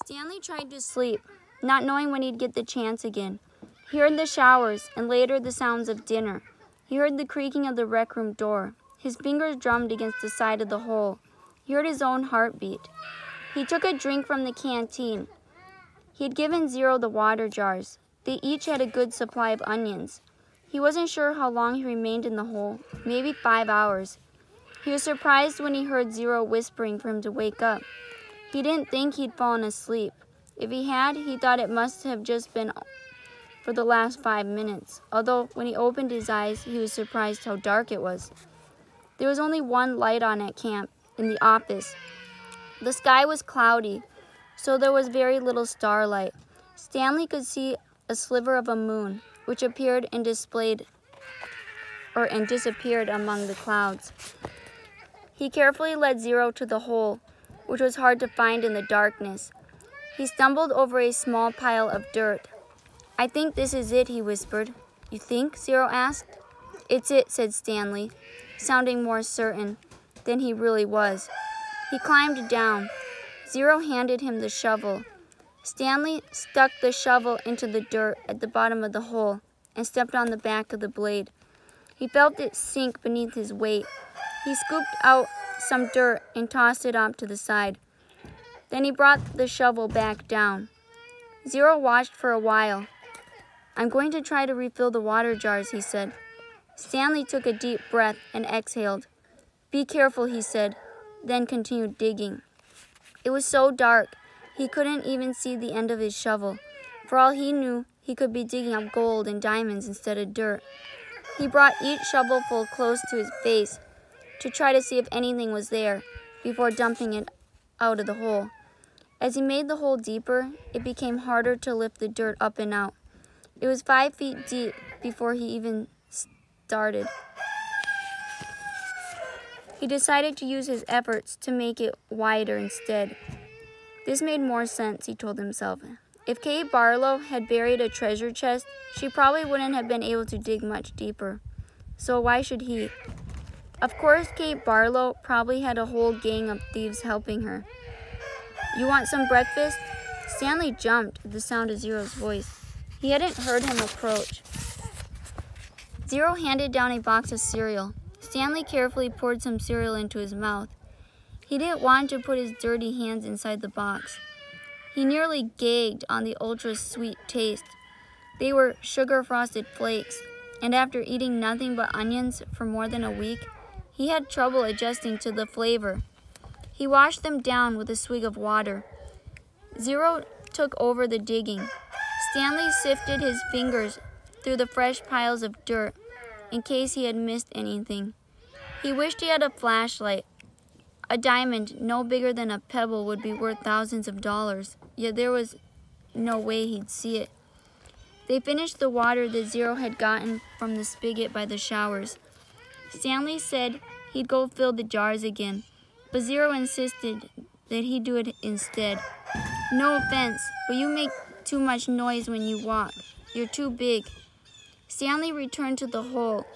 Stanley tried to sleep, not knowing when he'd get the chance again. He heard the showers and later the sounds of dinner. He heard the creaking of the rec room door. His fingers drummed against the side of the hole. He heard his own heartbeat. He took a drink from the canteen. He had given Zero the water jars. They each had a good supply of onions. He wasn't sure how long he remained in the hole, maybe 5 hours. He was surprised when he heard Zero whispering for him to wake up. He didn't think he'd fallen asleep. If he had, he thought it must have just been for the last 5 minutes, although when he opened his eyes, he was surprised how dark it was. There was only one light on at camp, in the office. The sky was cloudy, so there was very little starlight. Stanley could see a sliver of a moon, which appeared and disappeared among the clouds. He carefully led Zero to the hole, which was hard to find in the darkness. He stumbled over a small pile of dirt. "I think this is it," he whispered. "You think?" Zero asked. "It's it," said Stanley, sounding more certain than he really was. He climbed down. Zero handed him the shovel. Stanley stuck the shovel into the dirt at the bottom of the hole and stepped on the back of the blade. He felt it sink beneath his weight. He scooped out some dirt and tossed it off to the side. Then he brought the shovel back down. Zero watched for a while. "I'm going to try to refill the water jars," he said. Stanley took a deep breath and exhaled. "Be careful," he said, then continued digging. It was so dark, he couldn't even see the end of his shovel. For all he knew, he could be digging up gold and diamonds instead of dirt. He brought each shovelful close to his face to try to see if anything was there before dumping it out of the hole. As he made the hole deeper, it became harder to lift the dirt up and out. It was 5 feet deep before he even started. He decided to use his efforts to make it wider instead. This made more sense, he told himself. If Kate Barlow had buried a treasure chest, she probably wouldn't have been able to dig much deeper. So why should he? Of course, Kate Barlow probably had a whole gang of thieves helping her. "You want some breakfast?" Stanley jumped at the sound of Zero's voice. He hadn't heard him approach. Zero handed down a box of cereal. Stanley carefully poured some cereal into his mouth. He didn't want to put his dirty hands inside the box. He nearly gagged on the ultra-sweet taste. They were sugar-frosted flakes, and after eating nothing but onions for more than a week, he had trouble adjusting to the flavor. He washed them down with a swig of water. Zero took over the digging. Stanley sifted his fingers through the fresh piles of dirt in case he had missed anything. He wished he had a flashlight. A diamond no bigger than a pebble would be worth thousands of dollars, yet there was no way he'd see it. They finished the water that Zero had gotten from the spigot by the showers. Stanley said he'd go fill the jars again, but Zero insisted that he do it instead. "No offense, but you make too much noise when you walk. You're too big." Stanley returned to the hole.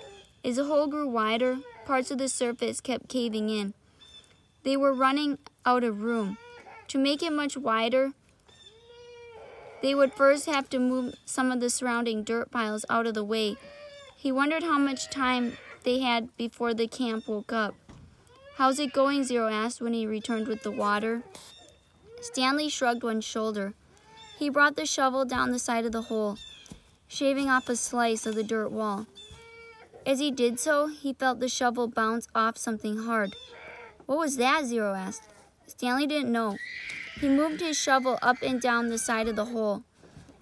As the hole grew wider, parts of the surface kept caving in. They were running out of room. To make it much wider, they would first have to move some of the surrounding dirt piles out of the way. He wondered how much time they had before the camp woke up. "How's it going?" Zero asked when he returned with the water. Stanley shrugged one shoulder. He brought the shovel down the side of the hole, shaving off a slice of the dirt wall. As he did so, he felt the shovel bounce off something hard. "What was that?" Zero asked. Stanley didn't know. He moved his shovel up and down the side of the hole.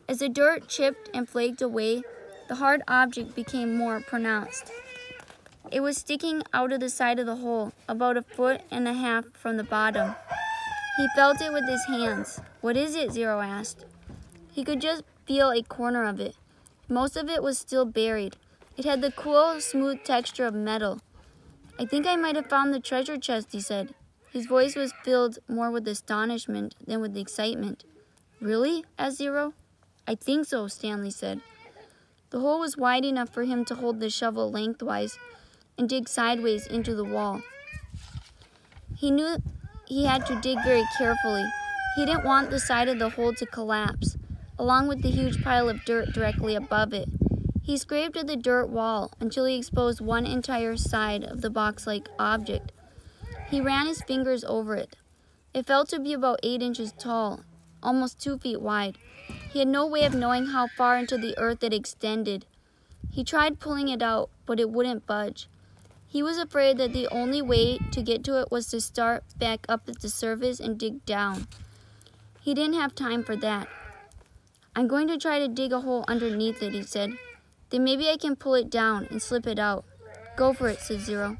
As the dirt chipped and flaked away, the hard object became more pronounced. It was sticking out of the side of the hole, about 1.5 feet from the bottom. He felt it with his hands. "What is it?" Zero asked. He could just feel a corner of it. Most of it was still buried. It had the cool, smooth texture of metal. "I think I might have found the treasure chest," he said. His voice was filled more with astonishment than with excitement. "Really?" asked Zero. "I think so," Stanley said. The hole was wide enough for him to hold the shovel lengthwise and dig sideways into the wall. He knew he had to dig very carefully. He didn't want the side of the hole to collapse, along with the huge pile of dirt directly above it. He scraped at the dirt wall until he exposed one entire side of the box-like object. He ran his fingers over it. It felt to be about 8 inches tall, almost 2 feet wide. He had no way of knowing how far into the earth it extended. He tried pulling it out, but it wouldn't budge. He was afraid that the only way to get to it was to start back up at the surface and dig down. He didn't have time for that. "I'm going to try to dig a hole underneath it," he said. "Then maybe I can pull it down and slip it out." "Go for it," said Zero.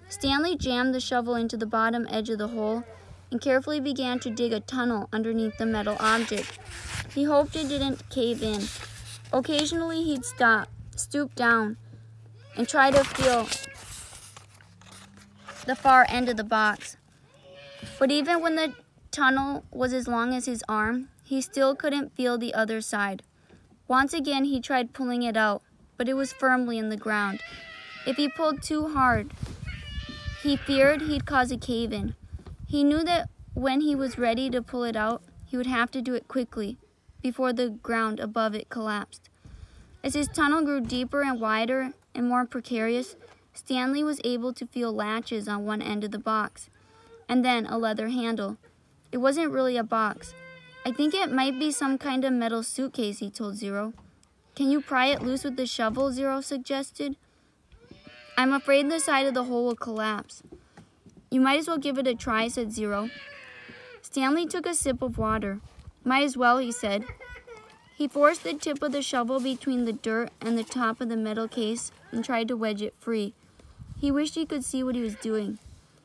Stanley jammed the shovel into the bottom edge of the hole and carefully began to dig a tunnel underneath the metal object. He hoped it didn't cave in. Occasionally he'd stop, stoop down, and try to feel the far end of the box. But even when the tunnel was as long as his arm, he still couldn't feel the other side. Once again he tried pulling it out, but it was firmly in the ground. If he pulled too hard, he feared he'd cause a cave-in. He knew that when he was ready to pull it out, he would have to do it quickly, before the ground above it collapsed. As his tunnel grew deeper and wider and more precarious, Stanley was able to feel latches on one end of the box, and then a leather handle. It wasn't really a box. "I think it might be some kind of metal suitcase," he told Zero. "Can you pry it loose with the shovel?" Zero suggested. "I'm afraid the side of the hole will collapse." "You might as well give it a try," said Zero. Stanley took a sip of water. "Might as well," he said. He forced the tip of the shovel between the dirt and the top of the metal case and tried to wedge it free. He wished he could see what he was doing.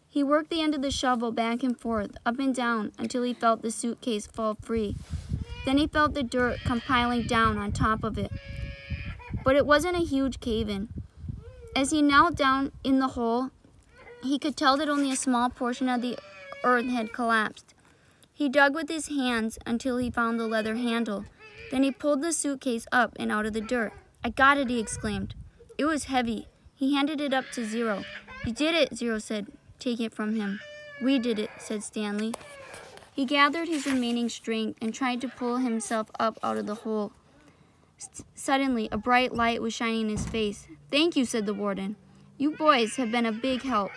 He worked the end of the shovel back and forth, up and down, until he felt the suitcase fall free. Then he felt the dirt come piling down on top of it. But it wasn't a huge cave-in. As he knelt down in the hole, he could tell that only a small portion of the earth had collapsed. He dug with his hands until he found the leather handle. Then he pulled the suitcase up and out of the dirt. "I got it," he exclaimed. It was heavy. He handed it up to Zero. "You did it," Zero said, taking it from him. "We did it," said Stanley. He gathered his remaining strength and tried to pull himself up out of the hole. Suddenly, a bright light was shining in his face. "Thank you," said the warden. "You boys have been a big help."